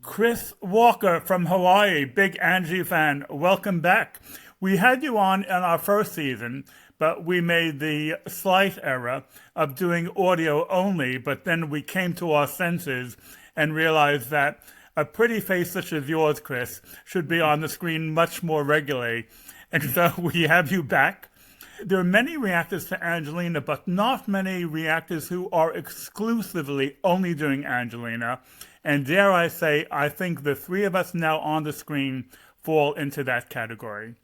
Chris Walker from Hawaii, big Angie fan. Welcome back. We had you on in our first season, but we made the slight error of doing audio only, but then we came to our senses and realized that a pretty face such as yours, Chris, should be on the screen much more regularly. And so we have you back. There are many reactors to Angelina, but not many reactors who are exclusively only doing Angelina. And dare I say, I think the three of us now on the screen fall into that category.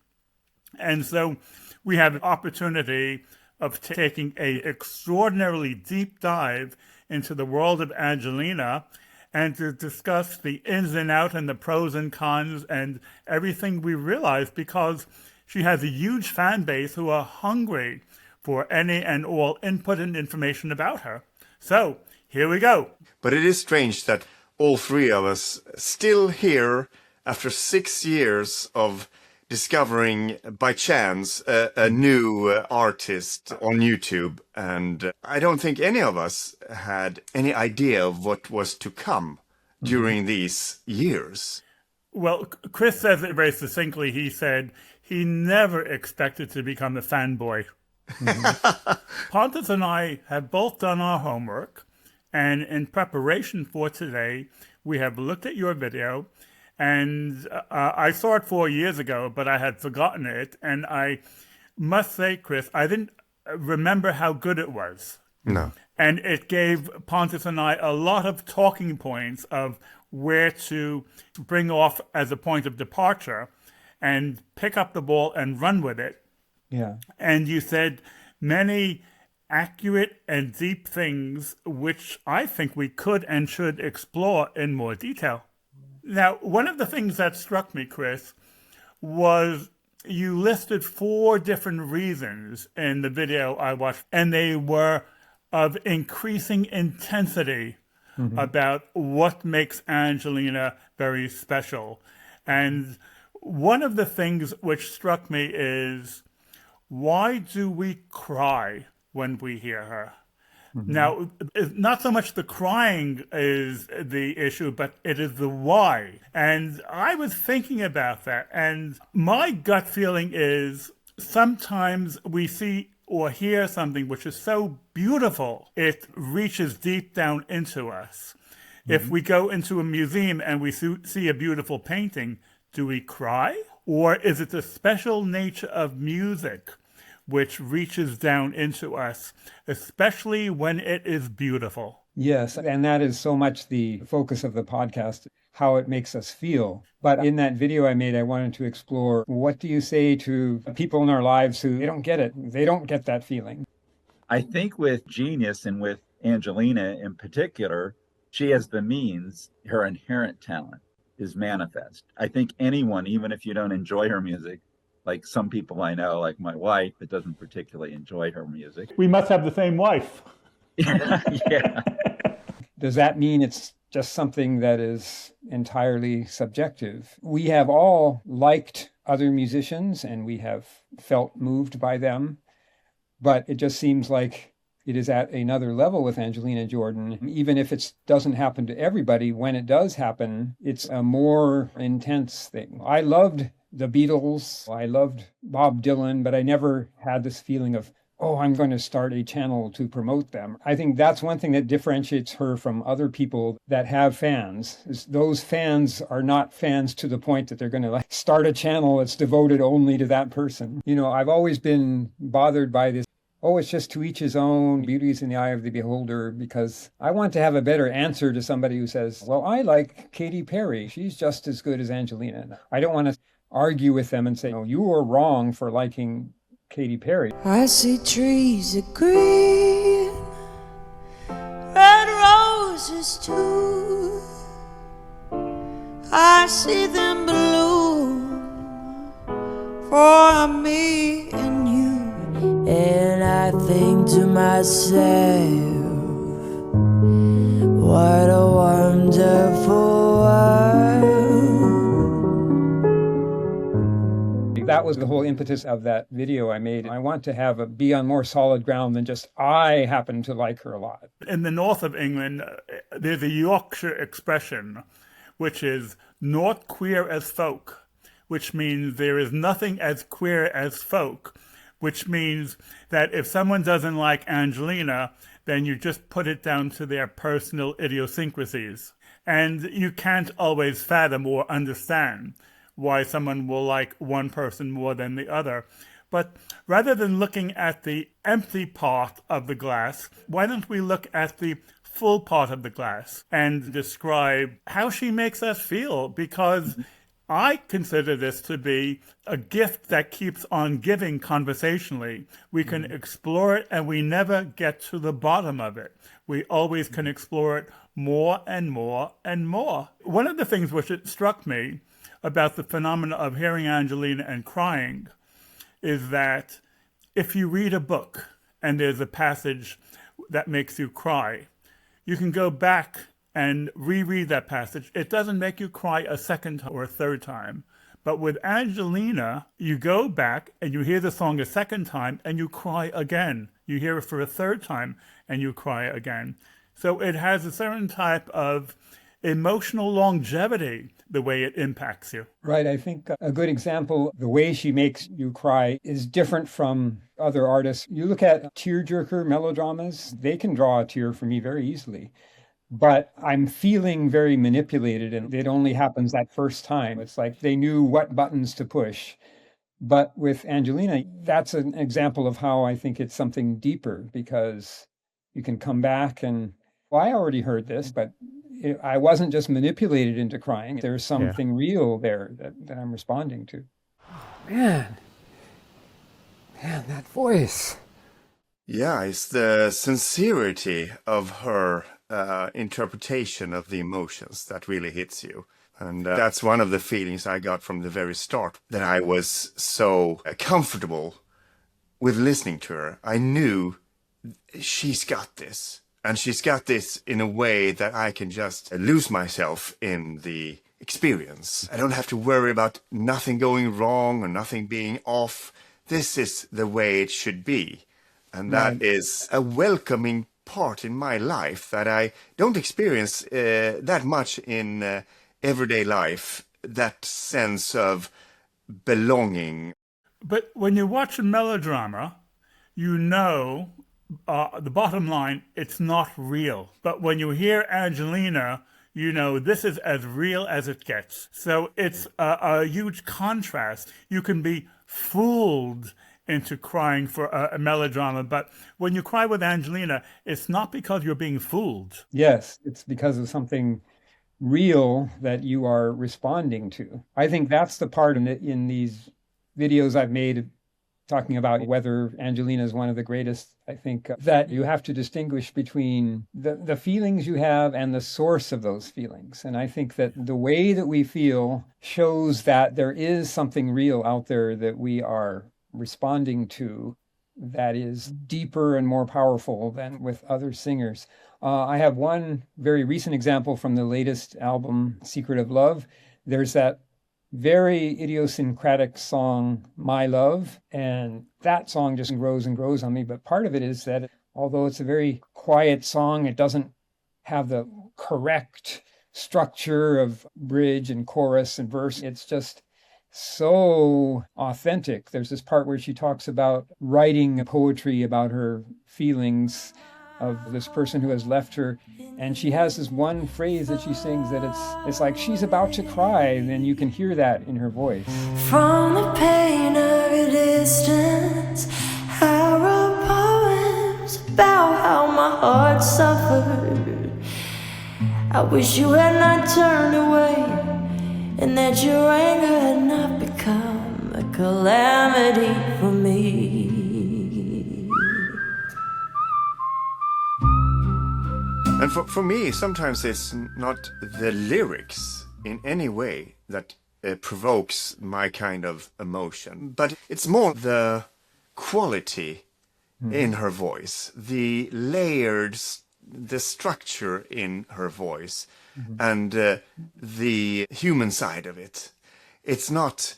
And so we have an opportunity of taking a extraordinarily deep dive into the world of Angelina and to discuss the ins and outs and the pros and cons and everything we realize, because she has a huge fan base who are hungry for any and all input and information about her. So here we go. But it is strange that all three of us still here after 6 years of discovering by chance a new artist on YouTube. And I don't think any of us had any idea of what was to come during these years. Well, Chris says it very succinctly. He said he never expected to become a fanboy. Pontus and I have both done our homework. And in preparation for today, we have looked at your video, and I saw it 4 years ago, but I had forgotten it. And I must say, Chris, I didn't remember how good it was. No. And it gave Pontus and I a lot of talking points of where to bring off as a point of departure and pick up the ball and run with it. Yeah. And you said many accurate and deep things, which I think we could and should explore in more detail. Now, one of the things that struck me, Chris, was you listed 4 different reasons in the video I watched, and they were of increasing intensity about what makes Angelina very special. And one of the things which struck me is, why do we cry when we hear her? Now, not so much the crying is the issue, but it is the why. And I was thinking about that, and my gut feeling is sometimes we see or hear something which is so beautiful, it reaches deep down into us. If we go into a museum and we see a beautiful painting, do we cry? Or is it the special nature of music which reaches down into us, especially when it is beautiful? Yes, and that is so much the focus of the podcast, how it makes us feel. But in that video I made, I wanted to explore, what do you say to people in our lives who they don't get it? They don't get that feeling. I think with Genius and with Angelina in particular, she has the means, her inherent talent is manifest. I think anyone, even if you don't enjoy her music, like some people I know, like my wife, that doesn't particularly enjoy her music. We must have the same wife. Yeah. Does that mean it's just something that is entirely subjective? We have all liked other musicians and we have felt moved by them, but it just seems like it is at another level with Angelina Jordan. Even if it doesn't happen to everybody, when it does happen, it's a more intense thing. I loved the Beatles, I loved Bob Dylan, but I never had this feeling of, oh, I'm going to start a channel to promote them. I think that's one thing that differentiates her from other people that have fans, is those fans are not fans to the point that they're going to start a channel that's devoted only to that person. You know, I've always been bothered by this, oh, it's just to each his own, beauty's in the eye of the beholder, because I want to have a better answer to somebody who says, well, I like Katy Perry. She's just as good as Angelina. I don't want to argue with them and say, oh, you are wrong for liking Katy Perry. I see trees of green, red roses too. I see them bloom for me and you. And I think to myself, what a wonderful world. That was the whole impetus of that video I made. I want to be on more solid ground than just, I happen to like her a lot. In the north of England, there's a Yorkshire expression which is not queer as folk, which means there is nothing as queer as folk, which means that if someone doesn't like Angelina, then you just put it down to their personal idiosyncrasies. And you can't always fathom or understand why someone will like one person more than the other. But rather than looking at the empty part of the glass, why don't we look at the full part of the glass and describe how she makes us feel? Because I consider this to be a gift that keeps on giving conversationally. We can explore it and we never get to the bottom of it. We always can explore it more and more and more. One of the things which it struck me about the phenomena of hearing Angelina and crying is that if you read a book and there's a passage that makes you cry, you can go back and reread that passage. It doesn't make you cry a second or a third time. But with Angelina, you go back and you hear the song a second time and you cry again. You hear it for a third time and you cry again. So it has a certain type of emotional longevity, the way it impacts you. Right. I think a good example, the way she makes you cry is different from other artists. You look at tearjerker melodramas, they can draw a tear for me very easily. But I'm feeling very manipulated and it only happens that first time. It's like they knew what buttons to push. But with Angelina, that's an example of how I think it's something deeper, because you can come back and, well, I already heard this, but I wasn't just manipulated into crying. There's something real there that I'm responding to. Man, that voice. Yeah, it's the sincerity of her interpretation of the emotions that really hits you. And that's one of the feelings I got from the very start, that I was so comfortable with listening to her. I knew she's got this. And she's got this in a way that I can just lose myself in the experience. I don't have to worry about nothing going wrong or nothing being off. This is the way it should be. And that is a welcoming part in my life that I don't experience that much in everyday life, that sense of belonging. But when you watch a melodrama, you know the bottom line, it's not real. But when you hear Angelina, you know this is as real as it gets. So it's a huge contrast. You can be fooled into crying for a melodrama, but when you cry with Angelina, it's not because you're being fooled. Yes, it's because of something real that you are responding to. I think that's the part in these videos I've made talking about whether Angelina is one of the greatest. I think that you have to distinguish between the feelings you have and the source of those feelings. And I think that the way that we feel shows that there is something real out there that we are responding to that is deeper and more powerful than with other singers. I have one very recent example from the latest album, Secret of Love. There's that very idiosyncratic song, My Love, and that song just grows and grows on me. But part of it is that although it's a very quiet song, it doesn't have the correct structure of bridge and chorus and verse. It's just so authentic. There's this part where she talks about writing poetry about her feelings of this person who has left her, and she has this one phrase that she sings that it's like she's about to cry, and then you can hear that in her voice. From the pain of a distance, I wrote poems about how my heart suffered. I wish you had not turned away, and that your anger had not become a calamity for me. And for me, sometimes it's not the lyrics in any way that provokes my kind of emotion, but it's more the quality in her voice, the layered, the structure in her voice, and the human side of it. It's not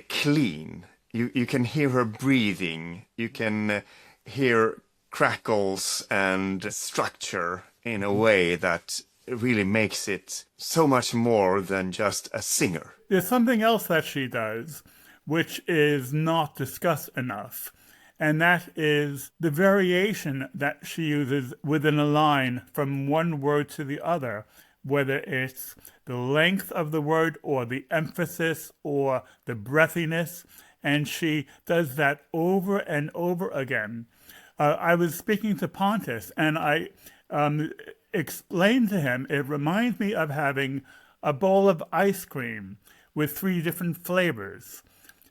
clean. You can hear her breathing. You can hear crackles and structure in a way that really makes it so much more than just a singer. There's something else that she does, which is not discussed enough, and that is the variation that she uses within a line from one word to the other, whether it's the length of the word or the emphasis or the breathiness, and she does that over and over again. I was speaking to Pontus, and I explained to him, it reminds me of having a bowl of ice cream with 3 different flavors: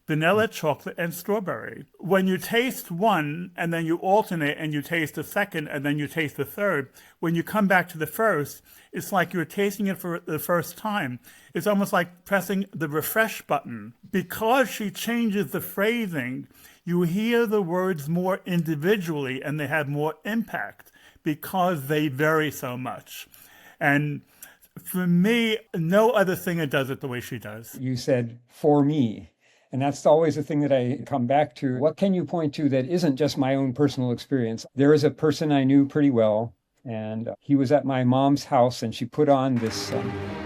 vanilla, chocolate, and strawberry. When you taste one and then you alternate and you taste the second and then you taste the third, when you come back to the first, it's like you're tasting it for the first time. It's almost like pressing the refresh button. Because she changes the phrasing, you hear the words more individually and they have more impact because they vary so much. And for me, no other singer does it the way she does. You said, for me. And that's always the thing that I come back to. What can you point to that isn't just my own personal experience? There is a person I knew pretty well, and he was at my mom's house, and she put on this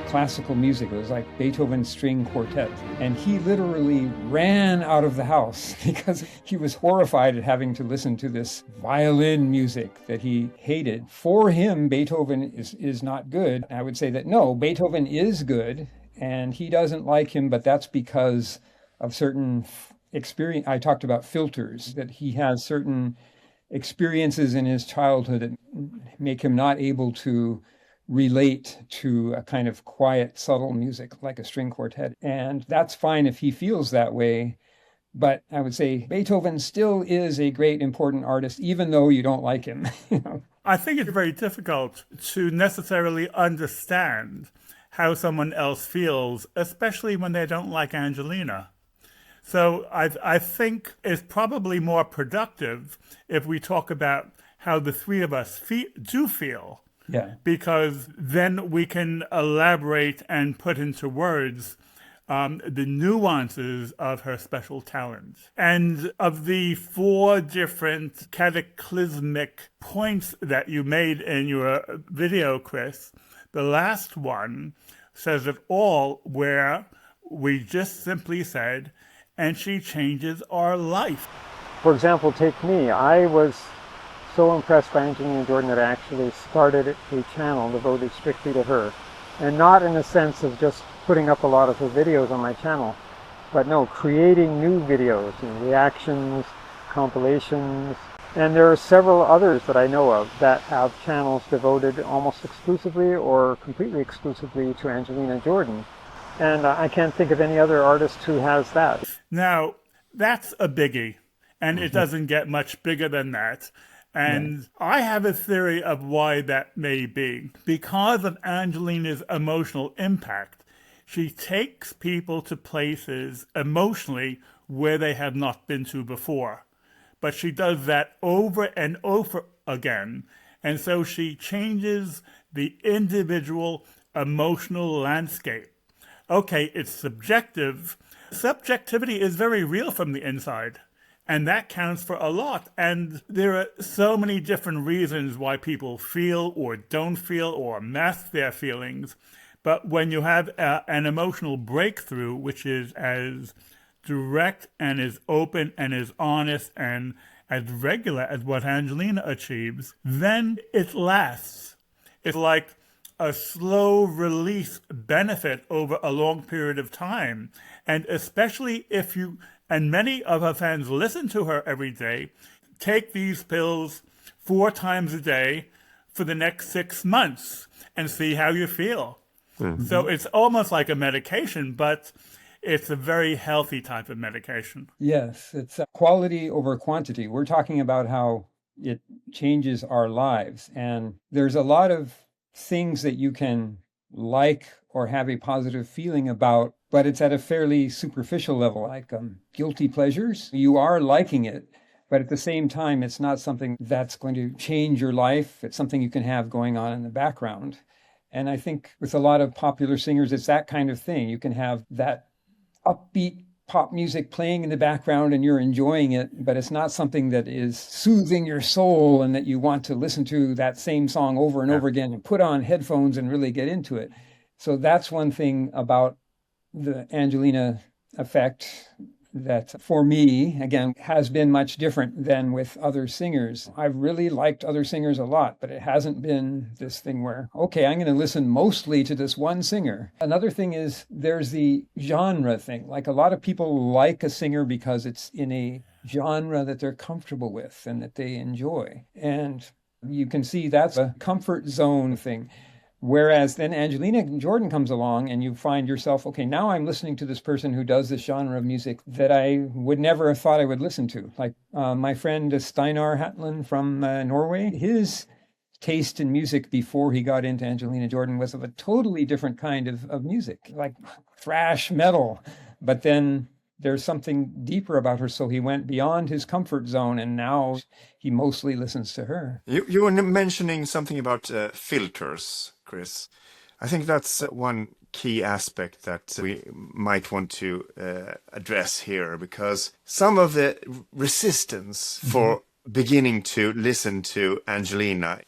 classical music. It was like Beethoven's String Quartet. And he literally ran out of the house because he was horrified at having to listen to this violin music that he hated. For him, Beethoven is not good. I would say that no, Beethoven is good, and he doesn't like him, but that's because of certain experience. I talked about filters, that he has certain experiences in his childhood that make him not able to relate to a kind of quiet, subtle music like a string quartet. And that's fine if he feels that way. But I would say Beethoven still is a great, important artist, even though you don't like him. I think it's very difficult to necessarily understand how someone else feels, especially when they don't like Angelina. So I think it's probably more productive if we talk about how the 3 of us do feel. Yeah. Because then we can elaborate and put into words the nuances of her special talent. And of the 4 different cataclysmic points that you made in your video, Chris, the last one says it all, where we just simply said, and she changes our life. For example, take me. I was so impressed by Angelina Jordan that I actually started a channel devoted strictly to her. And not in the sense of just putting up a lot of her videos on my channel, but no, creating new videos, reactions, compilations. And there are several others that I know of that have channels devoted almost exclusively or completely exclusively to Angelina Jordan. And I can't think of any other artist who has that. Now, that's a biggie, and it doesn't get much bigger than that. And I have a theory of why that may be. Because of Angelina's emotional impact, she takes people to places emotionally where they have not been to before. But she does that over and over again. And so she changes the individual emotional landscape. Okay, it's subjective. Subjectivity is very real from the inside, and that counts for a lot. And there are so many different reasons why people feel or don't feel or mask their feelings. But when you have an emotional breakthrough, which is as direct and as open and as honest and as regular as what Angelina achieves, then it lasts. It's like a slow release benefit over a long period of time. And especially if you, and many of her fans listen to her every day, take these pills 4 times a day for the next 6 months and see how you feel. Mm-hmm. So it's almost like a medication, but it's a very healthy type of medication. Yes, it's quality over quantity. We're talking about how it changes our lives. And there's a lot of things that you can like or have a positive feeling about, but it's at a fairly superficial level, like guilty pleasures. You are liking it, but at the same time, it's not something that's going to change your life. It's something you can have going on in the background. And I think with a lot of popular singers, it's that kind of thing. You can have that upbeat pop music playing in the background and you're enjoying it, but it's not something that is soothing your soul and that you want to listen to that same song over and over again and put on headphones and really get into it. So that's one thing about the Angelina effect that for me, again, has been much different than with other singers. I've really liked other singers a lot, but it hasn't been this thing where, okay, I'm going to listen mostly to this one singer. Another thing is there's the genre thing. Like a lot of people like a singer because it's in a genre that they're comfortable with and that they enjoy. And you can see that's a comfort zone thing. Whereas then Angelina Jordan comes along and you find yourself, okay, now I'm listening to this person who does this genre of music that I would never have thought I would listen to. Like my friend Steinar Hatlen from Norway, his taste in music before he got into Angelina Jordan was of a totally different kind of music, like thrash metal. But then there's something deeper about her. So he went beyond his comfort zone and now he mostly listens to her. You were mentioning something about filters, Chris. I think that's one key aspect that we might want to address here, because some of the resistance for beginning to listen to Angelina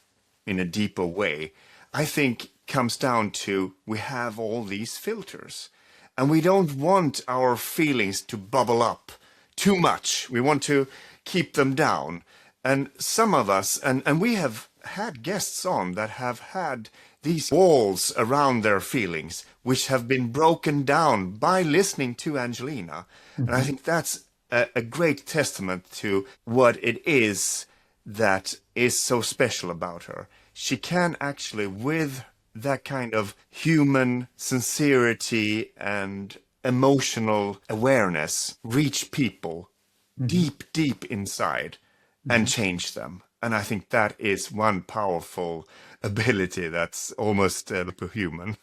in a deeper way, I think comes down to we have all these filters and we don't want our feelings to bubble up too much. We want to keep them down. And some of us, and we have had guests on that have had these walls around their feelings, which have been broken down by listening to Angelina. And I think that's a great testament to what it is that is so special about her. She can actually, with that kind of human sincerity and emotional awareness, reach people deep, deep inside and change them. And I think that is one powerful ability that's almost superhuman.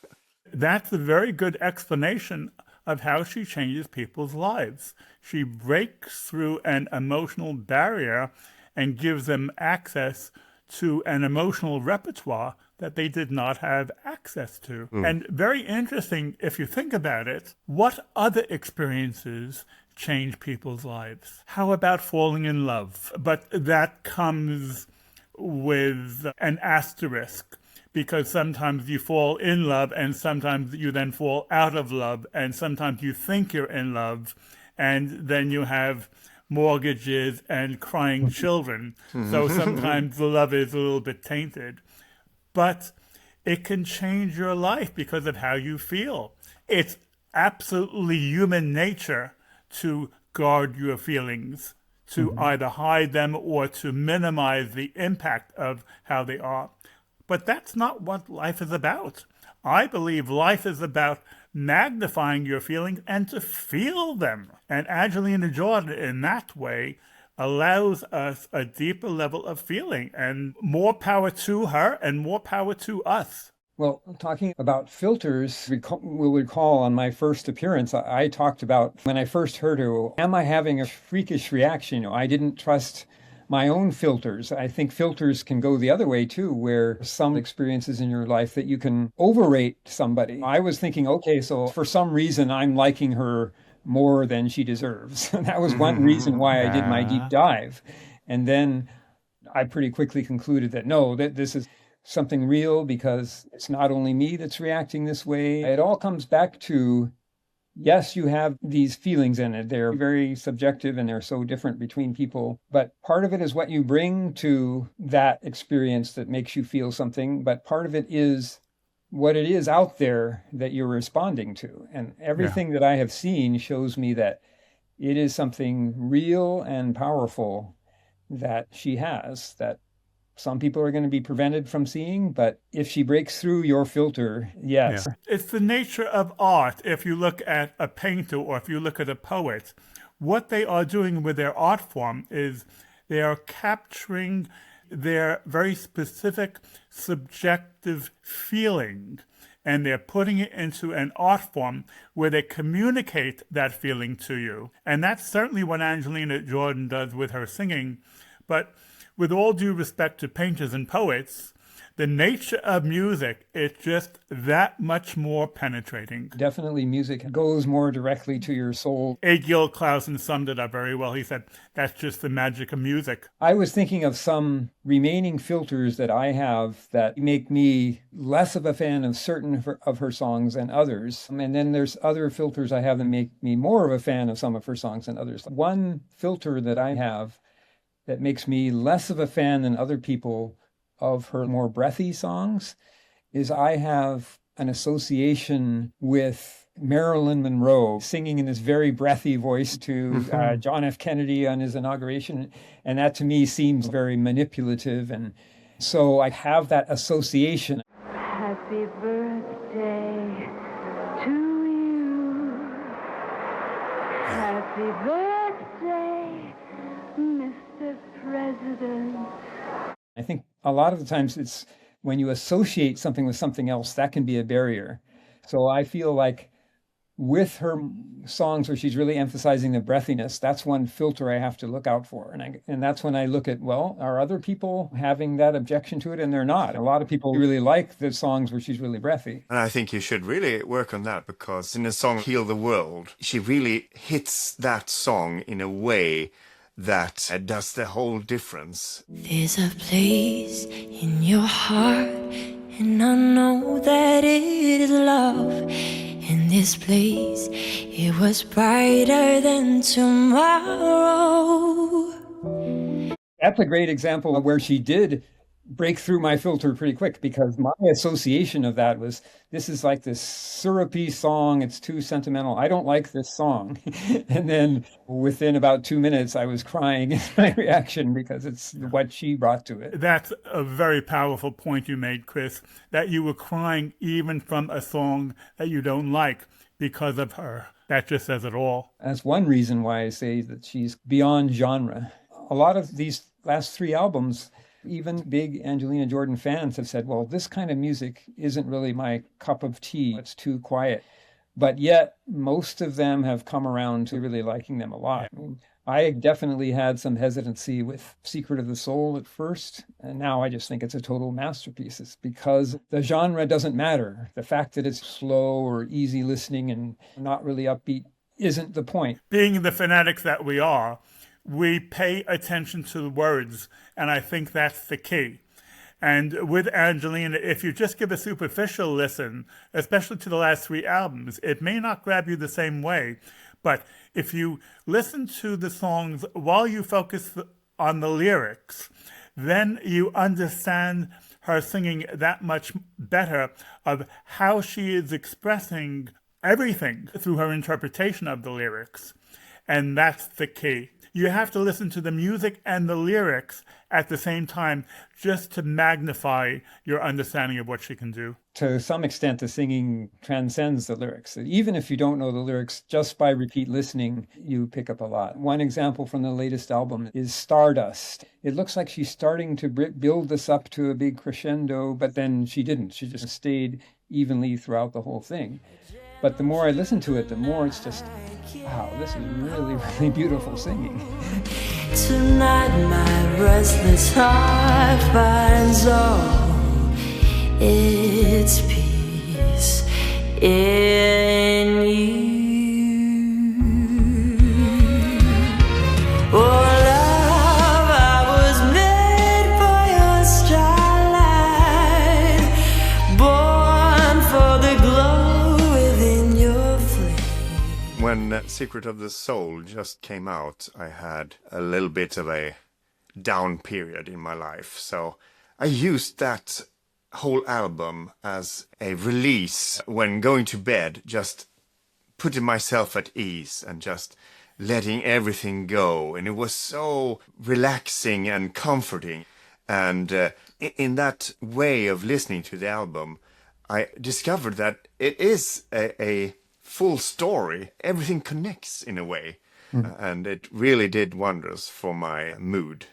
That's a very good explanation of how she changes people's lives. She breaks through an emotional barrier and gives them access to an emotional repertoire that they did not have access to. And very interesting, if you think about it, what other experiences change people's lives? How about falling in love? But that comes with an asterisk, because sometimes you fall in love and sometimes you then fall out of love, and sometimes you think you're in love and then you have mortgages and crying children. So sometimes the love is a little bit tainted. But it can change your life because of how you feel. It's absolutely human nature to guard your feelings, to either hide them or to minimize the impact of how they are. But that's not what life is about. I believe life is about magnifying your feelings and to feel them. And Angelina Jordan, in that way, allows us a deeper level of feeling, and more power to her and more power to us. Well, talking about filters, we'll recall on my first appearance, I talked about when I first heard her, am I having a freakish reaction? I didn't trust my own filters. I think filters can go the other way too, where some experiences in your life that you can overrate somebody. I was thinking, okay, so for some reason I'm liking her more than she deserves. That was one reason why I did my deep dive. And then I pretty quickly concluded that no, that this is something real, because it's not only me that's reacting this way. It all comes back to, yes, you have these feelings in it. They're very subjective and they're so different between people. But part of it is what you bring to that experience that makes you feel something. But part of it is what it is out there that you're responding to. And everything that I have seen shows me that it is something real and powerful that she has, that some people are going to be prevented from seeing, but if she breaks through your filter, yes. Yeah. It's the nature of art. If you look at a painter or if you look at a poet, what they are doing with their art form is they are capturing their very specific subjective feeling, and they're putting it into an art form where they communicate that feeling to you. And that's certainly what Angelina Jordan does with her singing. But with all due respect to painters and poets, the nature of music is just that much more penetrating. Definitely music goes more directly to your soul. Egil Clausen summed it up very well. He said, that's just the magic of music. I was thinking of some remaining filters that I have that make me less of a fan of certain of her songs than others. And then there's other filters I have that make me more of a fan of some of her songs than others. One filter that I have that makes me less of a fan than other people of her more breathy songs is I have an association with Marilyn Monroe singing in this very breathy voice to John F. Kennedy on his inauguration. And that to me seems very manipulative. And so I have that association. Happy birthday to you. Happy birthday, Mr. President. I think a lot of the times it's when you associate something with something else, that can be a barrier. So I feel like with her songs where she's really emphasizing the breathiness, that's one filter I have to look out for. And that's when I look at, well, are other people having that objection to it? And they're not. A lot of people really like the songs where she's really breathy. And I think you should really work on that, because in the song Heal the World, she really hits that song in a way that does the whole difference. There's a place in your heart, and I know that it is love. In this place, it was brighter than tomorrow. That's a great example of where she did break through my filter pretty quick, because my association of that was, this is like this syrupy song. It's too sentimental. I don't like this song. And then within about 2 minutes, I was crying in my reaction because it's what she brought to it. That's a very powerful point you made, Chris, that you were crying even from a song that you don't like because of her. That just says it all. That's one reason why I say that she's beyond genre. A lot of these last 3 albums, even big Angelina Jordan fans have said, well, this kind of music isn't really my cup of tea. It's too quiet. But yet, most of them have come around to really liking them a lot. I definitely had some hesitancy with Secret of the Soul at first, and now I just think it's a total masterpiece. It's because the genre doesn't matter. The fact that it's slow or easy listening and not really upbeat isn't the point. Being the fanatics that we are, we pay attention to the words, and I think that's the key. And with Angelina, if you just give a superficial listen, especially to the last 3 albums, it may not grab you the same way. But if you listen to the songs while you focus on the lyrics, then you understand her singing that much better of how she is expressing everything through her interpretation of the lyrics. And that's the key. You have to listen to the music and the lyrics at the same time just to magnify your understanding of what she can do. To some extent, the singing transcends the lyrics. Even if you don't know the lyrics, just by repeat listening, you pick up a lot. One example from the latest album is Stardust. It looks like she's starting to build this up to a big crescendo, but then she didn't. She just stayed evenly throughout the whole thing. But the more I listen to it, the more it's just, wow, this is really, really beautiful singing. Tonight my restless heart finds all its peace in you. Oh, love, I was made for your starlight, born for the glow within your flame. When Secret of the Soul just came out, I had a little bit of a down period in my life. So I used that whole album as a release when going to bed, just putting myself at ease and just letting everything go. And it was so relaxing and comforting. And in that way of listening to the album, I discovered that it is a full story. Everything connects in a way. And it really did wonders for my mood.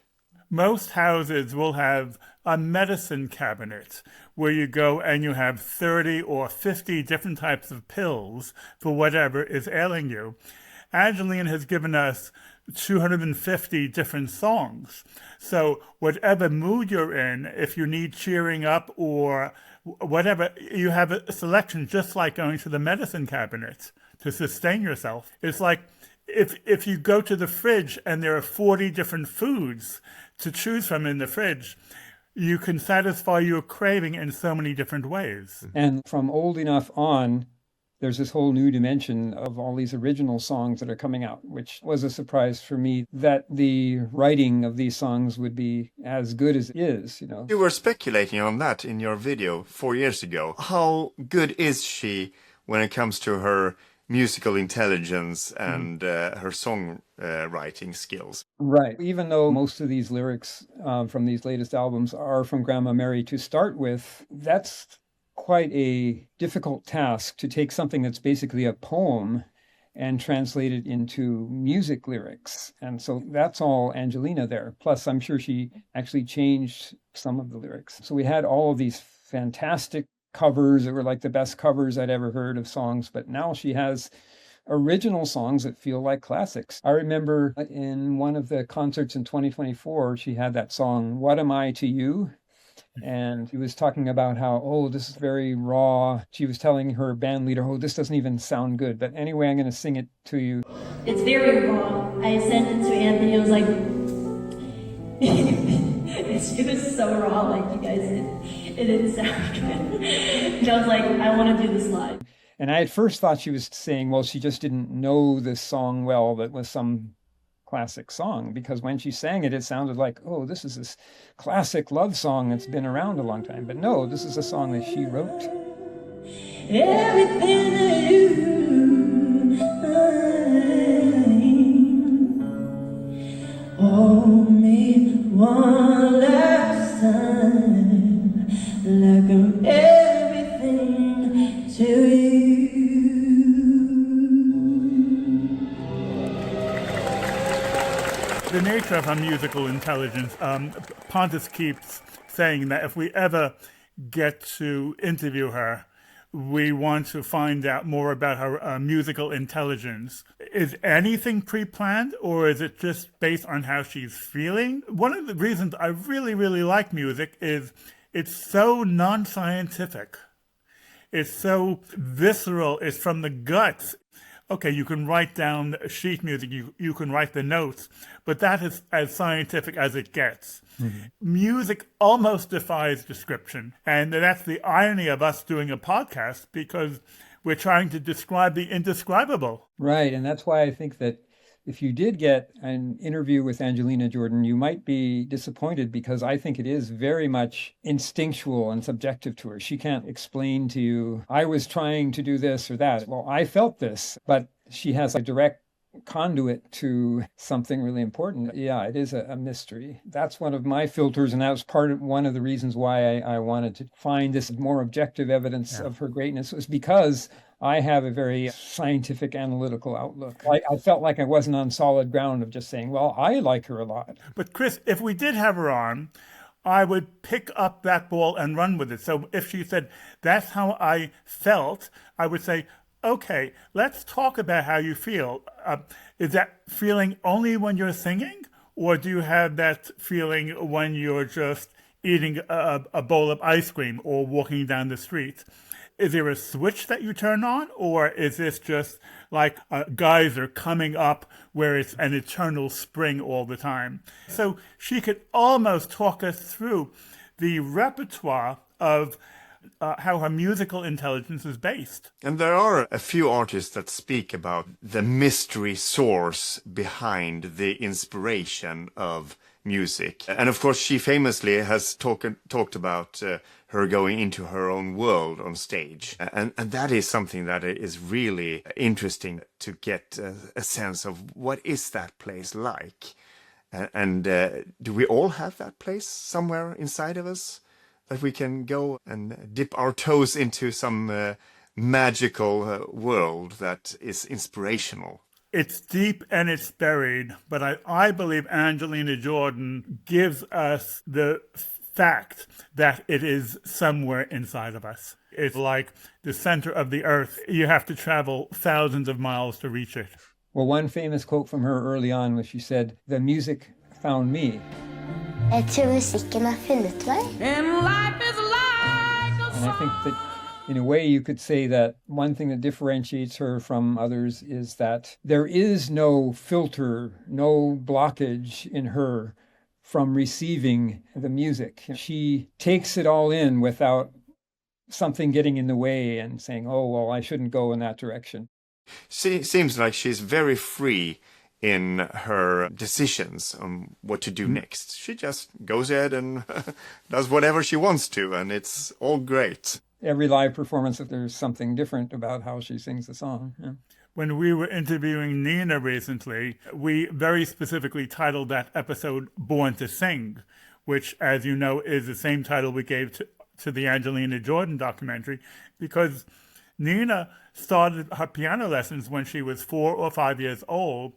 Most houses will have a medicine cabinet where you go and you have 30 or 50 different types of pills for whatever is ailing you. Angeline has given us 250 different songs. So whatever mood you're in, if you need cheering up or whatever, you have a selection, just like going to the medicine cabinet to sustain yourself. It's like if you go to the fridge and there are 40 different foods to choose from in the fridge, you can satisfy your craving in so many different ways. And from Old Enough on, there's this whole new dimension of all these original songs that are coming out, which was a surprise for me that the writing of these songs would be as good as it is, you know. You were speculating on that in your video 4 years ago. How good is she when it comes to her musical intelligence and her song writing skills? Right. Even though most of these lyrics from these latest albums are from Grandma Mary to start with, that's quite a difficult task to take something that's basically a poem and translate it into music lyrics. And so that's all Angelina there. Plus, I'm sure she actually changed some of the lyrics. So we had all of these fantastic covers that were like the best covers I'd ever heard of songs, but now she has original songs that feel like classics. I remember in one of the concerts in 2024, she had that song, What Am I to You? And he was talking about how, oh, this is very raw. She was telling her band leader, oh, this doesn't even sound good. But anyway, I'm going to sing it to you. It's very raw. I sent it to Anthony. I was like, it was so raw. Like, you guys, it didn't sound good. And I was like, I want to do this live. And I at first thought she was saying, well, she just didn't know this song well, that was some classic song, because when she sang it, it sounded like, oh, this is this classic love song that's been around a long time. But no, this is a song that she wrote. Everything that you find, hold me one last time, like I'm everything to you. The nature of her musical intelligence, Pontus keeps saying that if we ever get to interview her, we want to find out more about her musical intelligence. Is anything pre-planned, or is it just based on how she's feeling? One of the reasons I really, really like music is it's so non-scientific. It's so visceral. It's from the guts. Okay, you can write down sheet music, you can write the notes, but that is as scientific as it gets. Mm-hmm. Music almost defies description. And that's the irony of us doing a podcast, because we're trying to describe the indescribable. Right, and that's why I think that if you did get an interview with Angelina Jordan, you might be disappointed, because I think it is very much instinctual and subjective to her. She can't explain to you, I was trying to do this or that. Well, I felt this, but she has a direct conduit to something really important. Yeah, it is a mystery. That's one of my filters, and that was one of the reasons why I wanted to find this more objective evidence of her greatness, was because I have a very scientific, analytical outlook. I felt like I wasn't on solid ground of just saying, well, I like her a lot. But Chris, if we did have her on, I would pick up that ball and run with it. So if she said, that's how I felt, I would say, okay, let's talk about how you feel. Is that feeling only when you're singing? Or do you have that feeling when you're just eating a bowl of ice cream or walking down the street? Is there a switch that you turn on, or is this just like a geyser coming up where it's an eternal spring all the time? So she could almost talk us through the repertoire of how her musical intelligence is based. And there are a few artists that speak about the mystery source behind the inspiration of music. And of course, she famously has talked about her going into her own world on stage. And that is something that is really interesting to get a sense of what is that place like. And do we all have that place somewhere inside of us that we can go and dip our toes into some magical world that is inspirational? It's deep and it's buried, but I believe Angelina Jordan gives us the fact that it is somewhere inside of us. It's like the center of the earth. You have to travel thousands of miles to reach it. Well, one famous quote from her early on was she said, "The music found me." Jeg tror musikken har funnet meg. And I think that in a way you could say that one thing that differentiates her from others is that there is no filter, no blockage in her from receiving the music. She takes it all in without something getting in the way and saying, oh, well, I shouldn't go in that direction. She seems like she's very free in her decisions on what to do next. She just goes ahead and does whatever she wants to, and it's all great. Every live performance, there's something different about how she sings the song. Yeah. When we were interviewing Nina recently, we very specifically titled that episode Born to Sing, which, as you know, is the same title we gave to the Angelina Jordan documentary, because Nina started her piano lessons when she was 4 or 5 years old,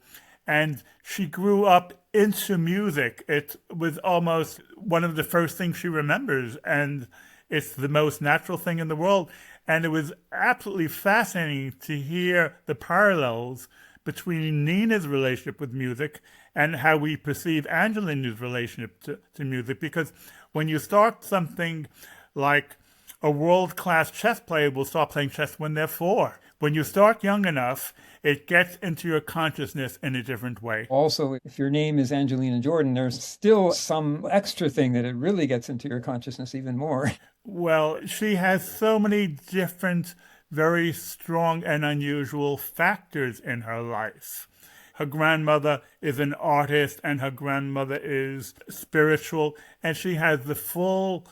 and she grew up into music. It was almost one of the first things she remembers, and it's the most natural thing in the world. And it was absolutely fascinating to hear the parallels between Nina's relationship with music and how we perceive Angelina's relationship to music. Because when you start something like a world-class chess player will start playing chess when they're 4. When you start young enough, it gets into your consciousness in a different way. Also, if your name is Angelina Jordan, there's still some extra thing that it really gets into your consciousness even more. Well, she has so many different, very strong and unusual factors in her life. Her grandmother is an artist, and her grandmother is spiritual, and she has the full,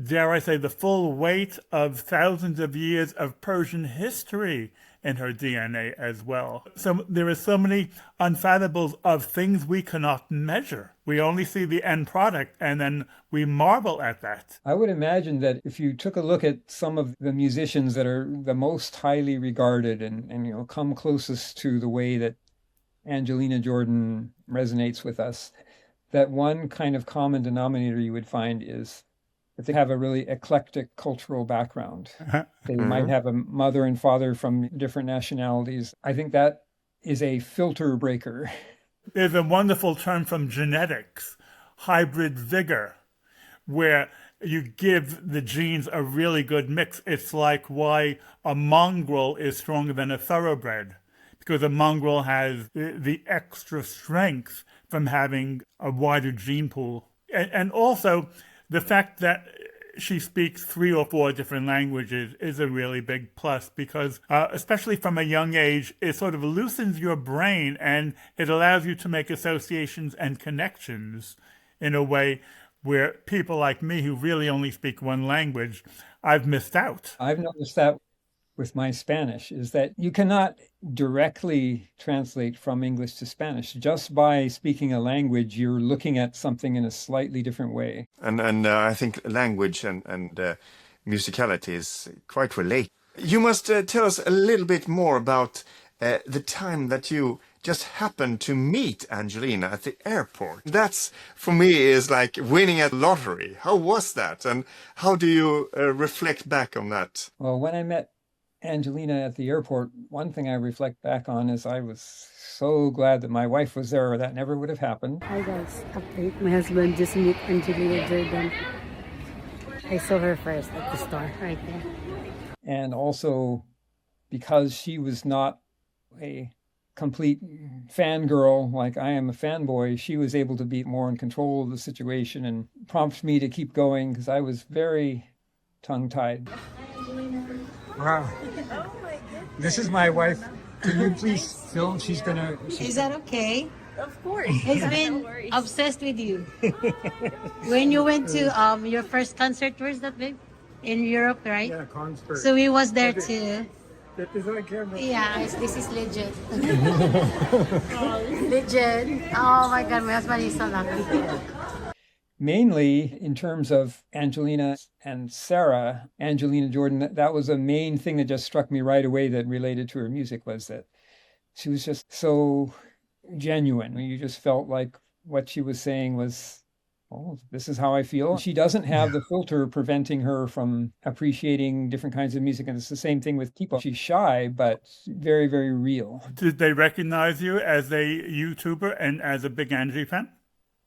dare I say, the full weight of thousands of years of Persian history in her DNA as well. So there are so many unfathomables of things we cannot measure. We only see the end product, and then we marvel at that. I would imagine that if you took a look at some of the musicians that are the most highly regarded and come closest to the way that Angelina Jordan resonates with us, that one kind of common denominator you would find is that they have a really eclectic cultural background. They might have a mother and father from different nationalities. I think that is a filter breaker. There's a wonderful term from genetics, hybrid vigor, where you give the genes a really good mix. It's like why a mongrel is stronger than a thoroughbred, because a mongrel has the extra strength from having a wider gene pool. And also, the fact that she speaks 3 or 4 different languages is a really big plus, because especially from a young age, it sort of loosens your brain and it allows you to make associations and connections in a way where people like me who really only speak one language, I've missed out. I've noticed that with my Spanish, is that you cannot directly translate from English to Spanish. Just by speaking a language, you're looking at something in a slightly different way. And I think language and musicality is quite related. You must tell us a little bit more about the time that you just happened to meet Angelina at the airport. That's, for me, is like winning a lottery. How was that? And how do you reflect back on that? Well, when I met Angelina at the airport, one thing I reflect back on is I was so glad that my wife was there, or that never would have happened. Hi guys, update. My husband just met Angelina Jordan. I saw her first at the store right there. And also because she was not a complete fangirl like I am a fanboy, she was able to be more in control of the situation and prompt me to keep going, because I was very tongue-tied. Wow. This is my wife. Can you please film? She's gonna... Is that okay? Of course. He's been obsessed with you. When you went to your first concert, where's that, babe? In Europe, right? Yeah, concert. So he was there too. That is on camera. Yeah, this is legit. Legit. Oh my God, my husband is so lucky. Mainly in terms of Angelina and Sarah, Angelina Jordan, that was a main thing that just struck me right away that related to her music, was that she was just so genuine. You just felt like what she was saying was oh, this is how I feel. She doesn't have the filter preventing her from appreciating different kinds of music. And it's the same thing with Kiko. She's shy, but very, very real. Did they recognize you as a YouTuber and as a big Angie fan?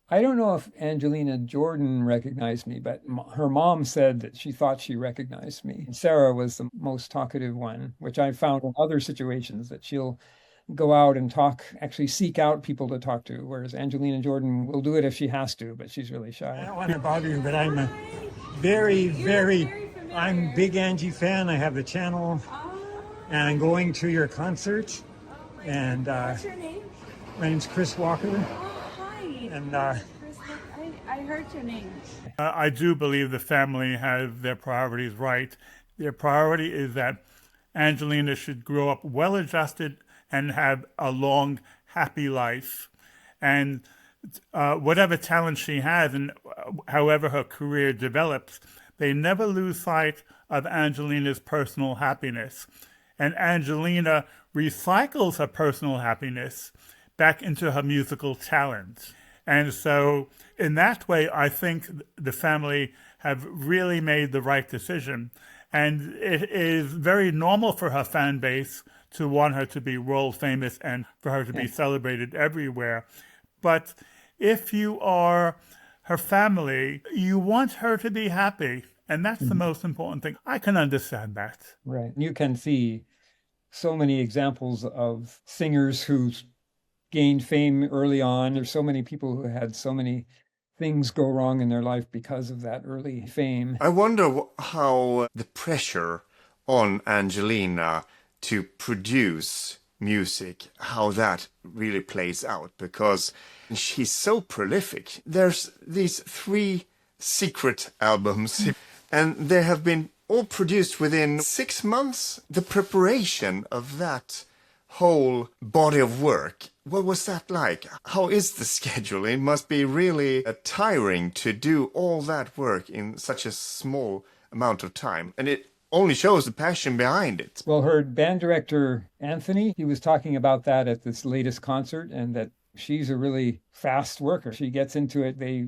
I don't know if Angelina Jordan recognized me, but her mom said that she thought she recognized me. Sarah was the most talkative one, which I found in other situations, that she'll go out and talk, actually seek out people to talk to, whereas Angelina Jordan will do it if she has to, but she's really shy. I don't want to bother you, but I'm a I'm big Angie fan. I have the channel, and I'm going to your concert. And What's your name? my name's Chris Walker. Hi. And I heard your name. I do believe the family has their priorities right. Their priority is that Angelina should grow up well-adjusted and have a long, happy life. And whatever talent she has and however her career develops, they never lose sight of Angelina's personal happiness. And Angelina recycles her personal happiness back into her musical talent. And so in that way, I think the family have really made the right decision. And it is very normal for her fan base to want her to be world famous and for her to be celebrated everywhere. But if you are her family, you want her to be happy. And that's the most important thing. I can understand that. Right. You can see so many examples of singers who gained fame early on. There's so many people who had so many things go wrong in their life because of that early fame. I wonder how the pressure on Angelina to produce music, how that really plays out, because she's so prolific. There's these 3 secret albums, and they have been all produced within 6 months. The preparation of that whole body of work, what was that like? How is the schedule? It must be really tiring to do all that work in such a small amount of time. And it only shows the passion behind it. Well, her band director, Anthony, he was talking about that at this latest concert, and that she's a really fast worker. She gets into it. They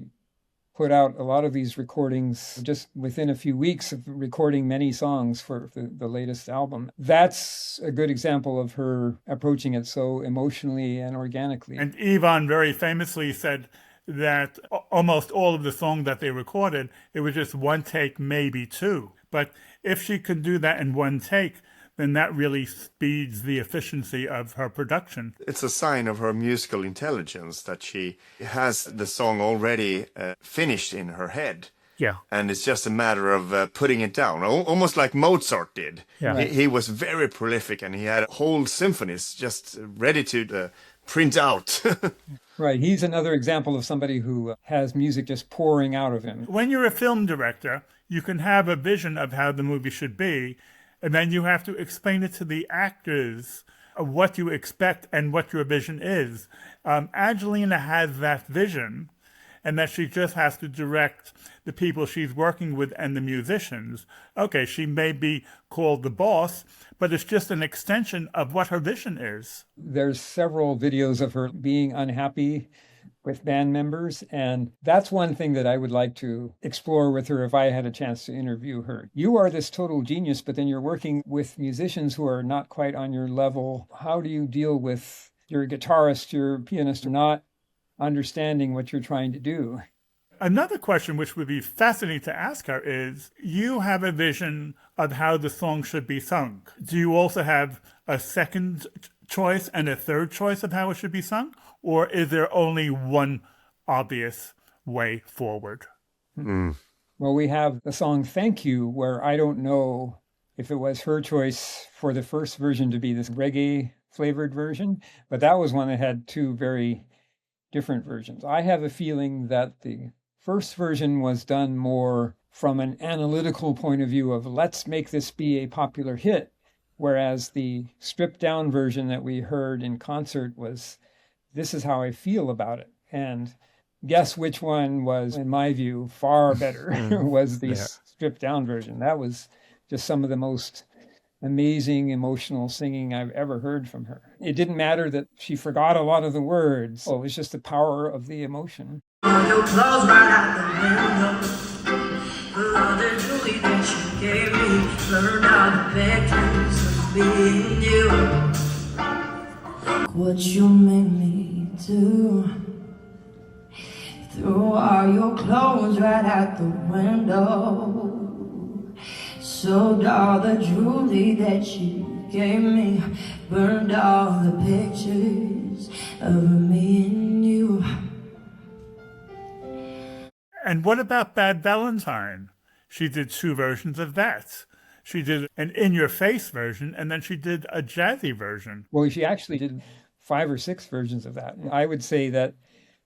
put out a lot of these recordings just within a few weeks of recording many songs for the latest album. That's a good example of her approaching it so emotionally and organically. And Yvonne very famously said that almost all of the songs that they recorded, it was just 1 take, maybe 2. But if she could do that in 1 take, then that really speeds the efficiency of her production. It's a sign of her musical intelligence that she has the song already finished in her head. Yeah. And it's just a matter of putting it down, almost like Mozart did. Yeah. He was very prolific, and he had whole symphonies just ready to print out. Right. He's another example of somebody who has music just pouring out of him. When you're a film director, you can have a vision of how the movie should be, and then you have to explain it to the actors of what you expect and what your vision is. Angelina has that vision, and that she just has to direct the people she's working with and the musicians. Okay, she may be called the boss, but it's just an extension of what her vision is. There's several videos of her being unhappy with band members, and that's one thing that I would like to explore with her if I had a chance to interview her. You are this total genius, but then you're working with musicians who are not quite on your level. How do you deal with your guitarist, your pianist, not understanding what you're trying to do? Another question which would be fascinating to ask her is, you have a vision of how the song should be sung. Do you also have a second choice and a third choice of how it should be sung? Or is there only one obvious way forward? Mm. Well, we have the song Thank You, where I don't know if it was her choice for the first version to be this reggae flavored version, but that was one that had 2 very different versions. I have a feeling that the first version was done more from an analytical point of view of let's make this be a popular hit, whereas the stripped down version that we heard in concert was, this is how I feel about it. And guess which one was, in my view, far better, was the stripped down version. That was just some of the most amazing emotional singing I've ever heard from her. It didn't matter that she forgot a lot of the words. Oh, it was just the power of the emotion. All your clothes right out the window. All the jewelry that you gave me, burned out the pictures of me and you. What you made me do. Threw all your clothes right out the window. Sold all the jewelry that you gave me, burned all the pictures of me and you. And what about Bad Valentine? She did 2 versions of that. She did an in-your-face version, and then she did a jazzy version. Well, she actually did 5 or 6 versions of that. I would say that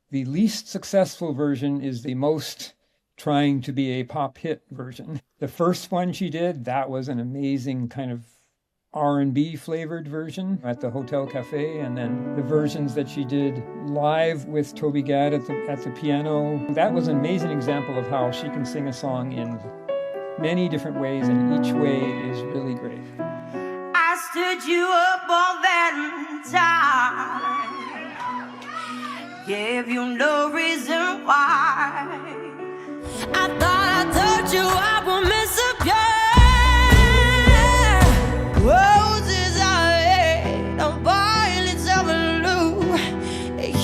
the least successful version is the most trying to be a pop hit version. The first one she did, that was an amazing kind of R&B flavored version at the Hotel Cafe, and then the versions that she did live with Toby Gad at the piano. That was an amazing example of how she can sing a song in many different ways, and each way is really great. I stood you up on Valentine, gave you no reason why. I thought I told you I would miss a girl. Roses are red, the violets are blue.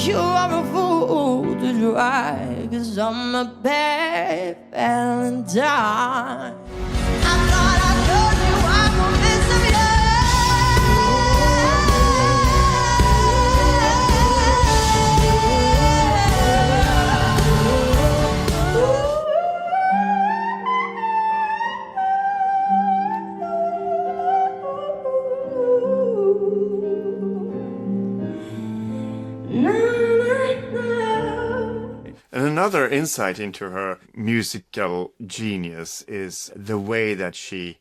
You are a fool to try, 'cause I'm a bad Valentine. I thought I told you I would miss a And another insight into her musical genius is the way that she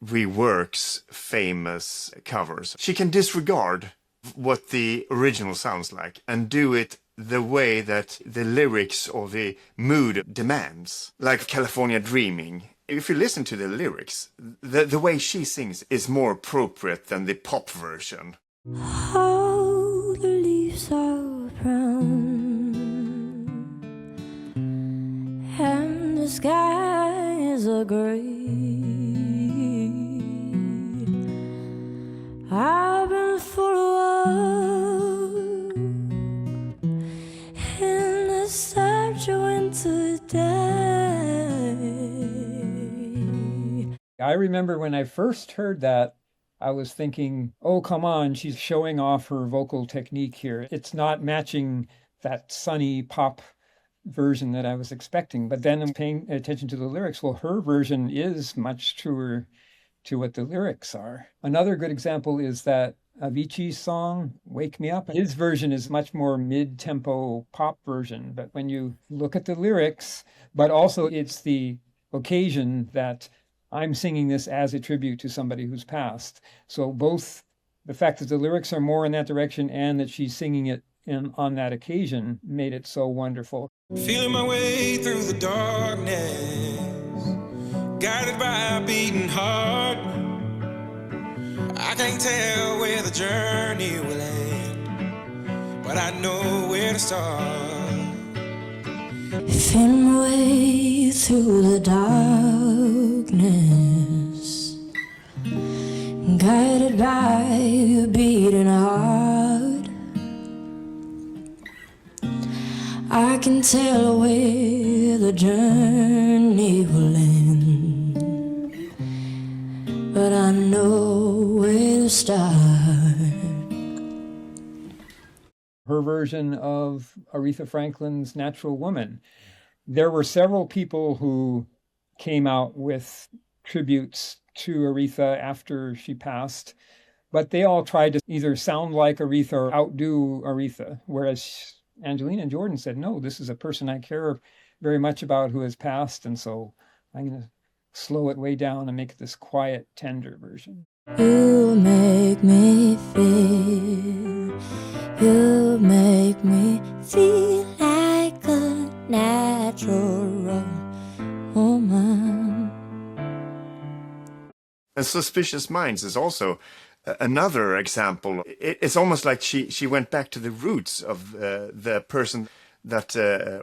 reworks famous covers. She can disregard what the original sounds like and do it the way that the lyrics or the mood demands. Like California Dreaming. If you listen to the lyrics, the way she sings is more appropriate than the pop version. All the leaves are brown and the skies are gray. I've been full of work in the such a winter day. I remember when I first heard that, I was thinking, oh, come on, she's showing off her vocal technique here. It's not matching that sunny pop version that I was expecting. But then I'm paying attention to the lyrics. Well, her version is much truer to what the lyrics are. Another good example is that Avicii's song, Wake Me Up. His version is much more mid-tempo pop version. But when you look at the lyrics, but also it's the occasion that I'm singing this as a tribute to somebody who's passed. So both the fact that the lyrics are more in that direction and that she's singing it on that occasion made it so wonderful. Feeling my way through the darkness, guided by a beating heart. I can't tell where the journey will end, but I know where to start. Feeling my way through the darkness, guided by a beating heart. I can tell where the journey will end, but I know where to start. Her version of Aretha Franklin's Natural Woman. There were several people who came out with tributes to Aretha after she passed, but they all tried to either sound like Aretha or outdo Aretha, whereas Angelina and Jordan said, no, this is a person I care very much about who has passed, and so I'm going to slow it way down and make this quiet, tender version. You make me feel, you make me feel like a natural woman. And Suspicious Minds is also another example. It's almost like she went back to the roots of the person that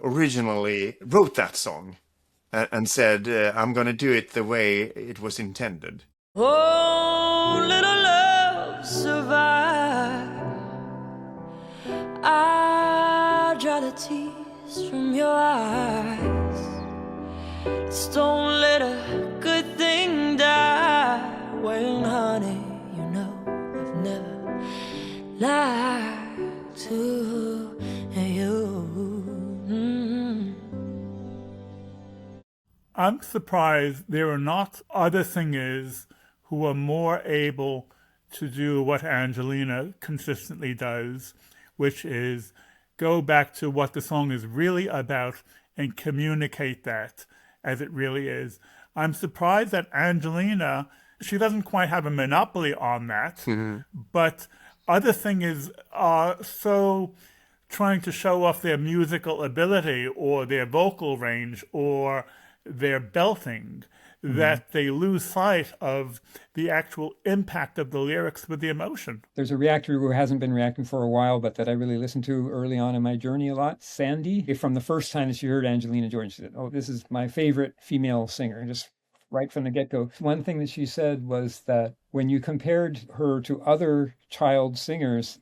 originally wrote that song and said, I'm going to do it the way it was intended. Oh, little love, survive. I dry the tears from your eyes. Just don't let a good thing die. Well, honey, you know I've never lied to you. I'm surprised there are not other singers who are more able to do what Angelina consistently does, which is go back to what the song is really about and communicate that as it really is. I'm surprised that Angelina, she doesn't quite have a monopoly on that, but other singers are so trying to show off their musical ability or their vocal range or their belting that they lose sight of the actual impact of the lyrics with the emotion. There's a reactor who hasn't been reacting for a while, but that I really listened to early on in my journey a lot, Sandy. From the first time that she heard Angelina Jordan, she said, oh, this is my favorite female singer, just right from the get-go. One thing that she said was that when you compared her to other child singers,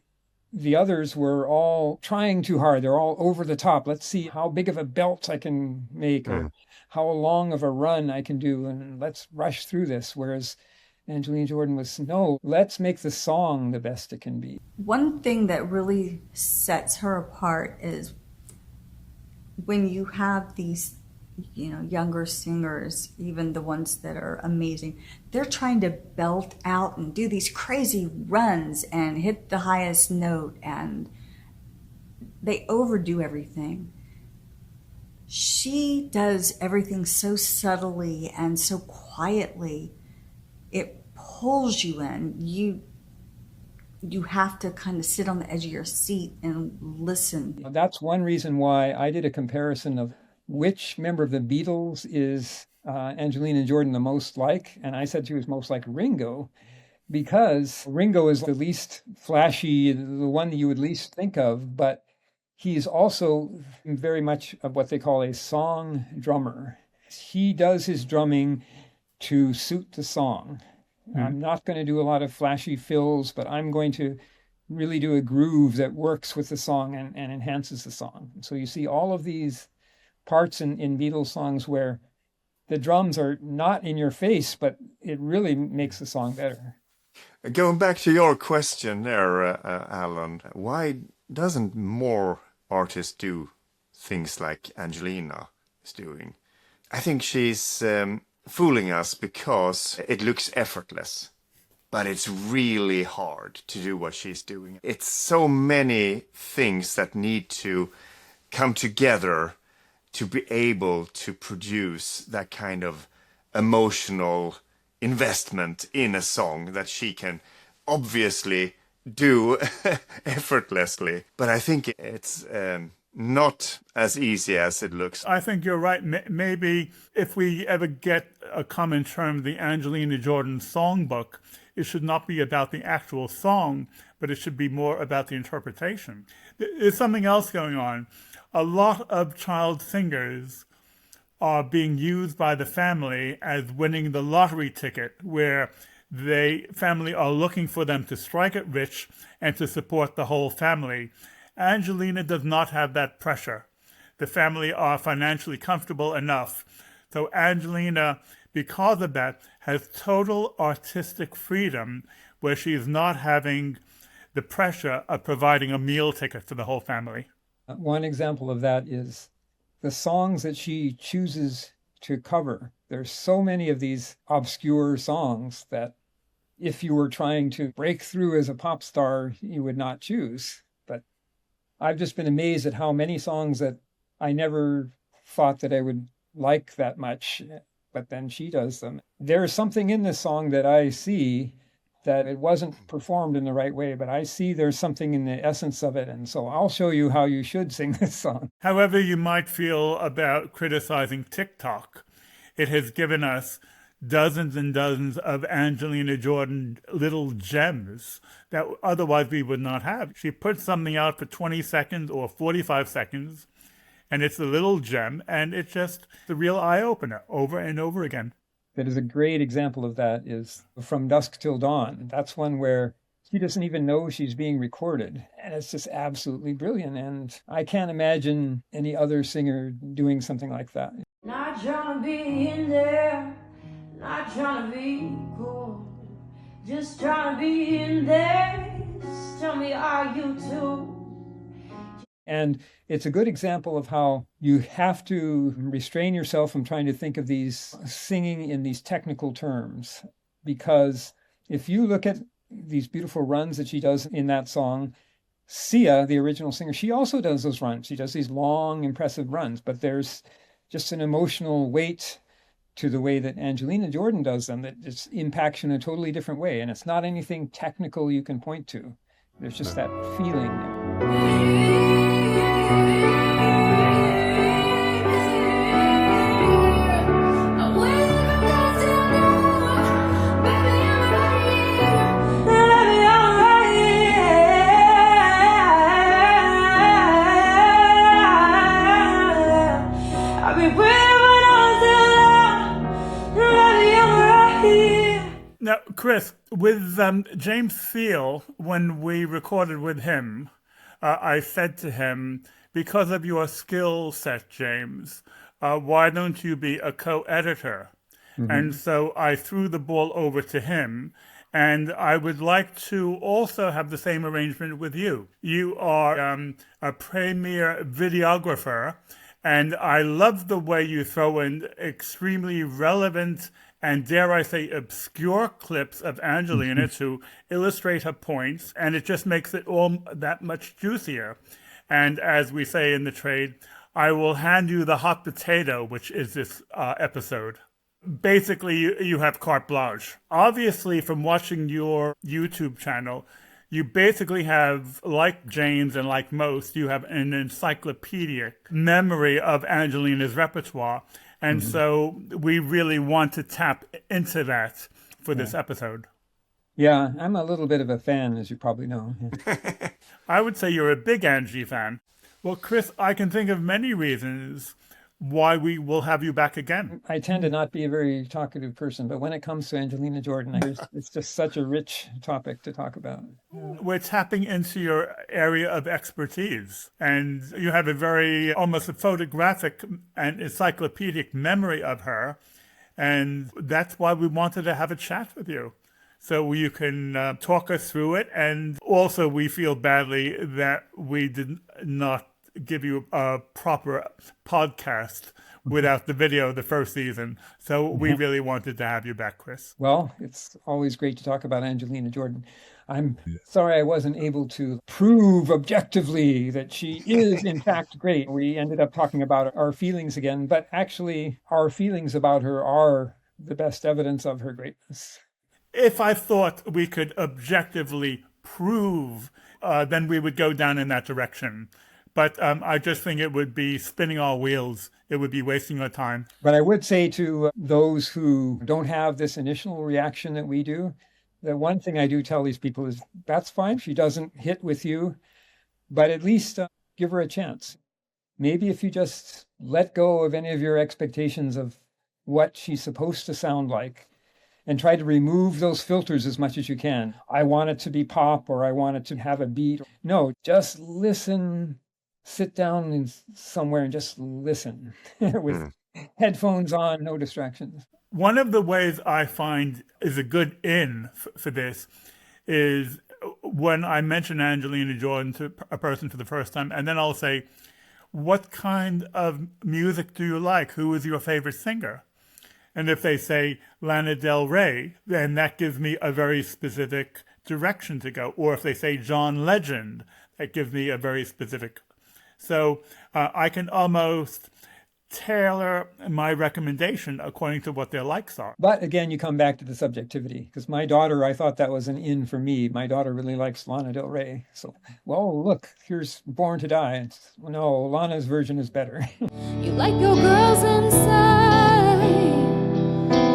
the others were all trying too hard. They're all over the top. Let's see how big of a belt I can make or how long of a run I can do, and let's rush through this. Whereas Angelina Jordan was, no, let's make the song the best it can be. One thing that really sets her apart is when you have these, younger singers, even the ones that are amazing, they're trying to belt out and do these crazy runs and hit the highest note, and they overdo everything. She does everything so subtly and so quietly. It pulls you in. You have to kind of sit on the edge of your seat and listen. That's one reason why I did a comparison of which member of the Beatles is Angelina Jordan the most like, and I said she was most like Ringo, because Ringo is the least flashy, the one that you would least think of, but he's also very much of what they call a song drummer. He does his drumming to suit the song. I'm not going to do a lot of flashy fills, but I'm going to really do a groove that works with the song and enhances the song. So you see all of these parts in Beatles songs where the drums are not in your face, but it really makes the song better. Going back to your question there, Alan, why doesn't more artists do things like Angelina is doing? I think she's fooling us because it looks effortless, but it's really hard to do what she's doing. It's so many things that need to come together to be able to produce that kind of emotional investment in a song that she can obviously do effortlessly. But I think it's not as easy as it looks. I think you're right. Maybe if we ever get a common term, the Angelina Jordan songbook, it should not be about the actual song, but it should be more about the interpretation. There's something else going on. A lot of child singers are being used by the family as winning the lottery ticket, where the family are looking for them to strike it rich and to support the whole family. Angelina does not have that pressure. The family are financially comfortable enough. So Angelina, because of that, has total artistic freedom where she is not having the pressure of providing a meal ticket for the whole family. One example of that is the songs that she chooses to cover. There's so many of these obscure songs that if you were trying to break through as a pop star, you would not choose. But I've just been amazed at how many songs that I never thought that I would like that much, but then she does them. There's something in this song that I see that it wasn't performed in the right way, but I see there's something in the essence of it, and so I'll show you how you should sing this song. However you might feel about criticizing TikTok, it has given us dozens and dozens of Angelina Jordan little gems that otherwise we would not have. She puts something out for 20 seconds or 45 seconds, And it's a little gem, and it's just the real eye-opener over and over again. That is a great example of that is From Dusk Till Dawn. That's one where she doesn't even know she's being recorded. And it's just absolutely brilliant. And I can't imagine any other singer doing something like that. Not trying to be in there, not trying to be cool, just trying to be in there. Just tell me, are you too? And it's a good example of how you have to restrain yourself from trying to think of these singing in these technical terms. Because if you look at these beautiful runs that she does in that song, Sia, the original singer, she also does those runs. She does these long, impressive runs, but there's just an emotional weight to the way that Angelina Jordan does them that just impacts you in a totally different way. And it's not anything technical you can point to. There's just that feeling there. Now, Chris, with James Seal, when we recorded with him, I said to him, because of your skill set, James, why don't you be a co-editor? Mm-hmm. And so I threw the ball over to him, and I would like to also have the same arrangement with you. You are a premier videographer, and I love the way you throw in extremely relevant and, dare I say, obscure clips of Angelina to illustrate her points, and it just makes it all that much juicier. And as we say in the trade, I will hand you the hot potato, which is this episode. Basically, you have carte blanche. Obviously, from watching your YouTube channel, you basically have, like James and like most, you have an encyclopedic memory of Angelina's repertoire. And so we really want to tap into that for this episode. Yeah, I'm a little bit of a fan, as you probably know. I would say you're a big Angie fan. Well, Chris, I can think of many reasons why we will have you back again. I tend to not be a very talkative person, but when it comes to Angelina Jordan, it's just such a rich topic to talk about. We're tapping into your area of expertise, and you have a very almost a photographic and encyclopedic memory of her, and that's why we wanted to have a chat with you. So you can talk us through it, and also we feel badly that we did not give you a proper podcast without the video the first season. So we really wanted to have you back, Chris. Well, it's always great to talk about Angelina Jordan. I'm sorry I wasn't able to prove objectively that she is in fact great. We ended up talking about our feelings again, but actually our feelings about her are the best evidence of her greatness. If I thought we could objectively prove, then we would go down in that direction. But I just think it would be spinning our wheels. It would be wasting our time. But I would say to those who don't have this initial reaction that we do, the one thing I do tell these people is that's fine. She doesn't hit with you, but at least give her a chance. Maybe if you just let go of any of your expectations of what she's supposed to sound like and try to remove those filters as much as you can. I want it to be pop or I want it to have a beat. No, just listen. Sit down somewhere and just listen with headphones on, no distractions. One of the ways I find is a good in for this is when I mention Angelina Jordan to a person for the first time, and then I'll say, what kind of music do you like? Who is your favorite singer? And if they say Lana Del Rey, then that gives me a very specific direction to go. Or if they say John Legend, that gives me a very specific. So I can almost tailor my recommendation according to what their likes are. But again, you come back to the subjectivity, because my daughter, I thought that was an in for me. My daughter really likes Lana Del Rey. So, well, look, here's Born to Die. No, Lana's version is better. You like your girls inside,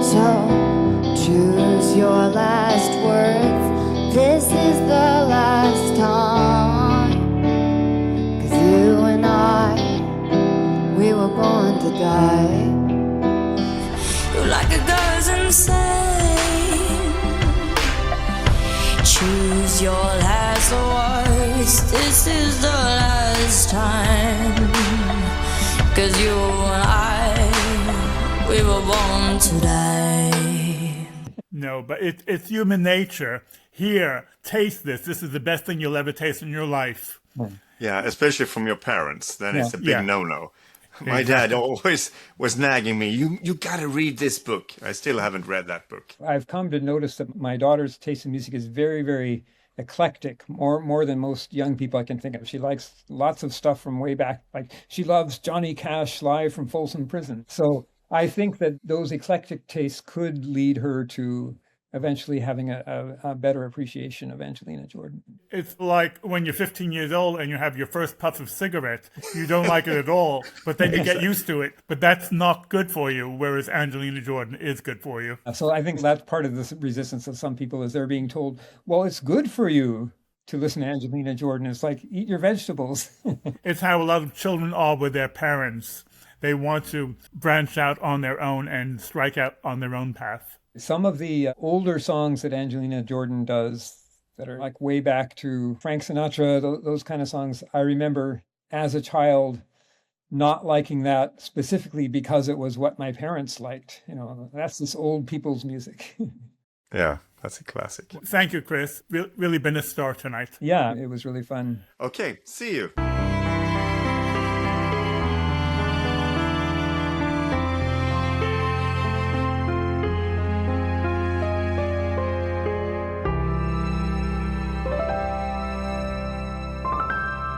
so choose your last words. This is the last time, 'cause you and I born to die. You're like a dozen insane. Choose your last words. This is the last time. 'Cause you and I, we were born to die. No, but it's human nature. Here, taste this. This is the best thing you'll ever taste in your life. Yeah, especially from your parents. Then it's a big Yeah. no-no. My dad always was nagging me, you got to read this book. I still haven't read that book. I've come to notice that my daughter's taste in music is very, very eclectic, more than most young people I can think of. She likes lots of stuff from way back. Like she loves Johnny Cash live from Folsom Prison. So I think that those eclectic tastes could lead her to eventually having a better appreciation of Angelina Jordan. It's like when you're 15 years old and you have your first puff of cigarette. You don't like it at all, but then you get used to it. But that's not good for you, whereas Angelina Jordan is good for you. So I think that's part of the resistance of some people is they're being told, well, it's good for you to listen to Angelina Jordan. It's like, eat your vegetables. It's how a lot of children are with their parents. They want to branch out on their own and strike out on their own path. Some of the older songs that Angelina Jordan does that are like way back to Frank Sinatra, those kind of songs, I remember as a child not liking that specifically because it was what my parents liked. You know, that's this old people's music. Yeah, that's a classic. Thank you, Chris. Really been a star tonight. Yeah, it was really fun. Okay, see you.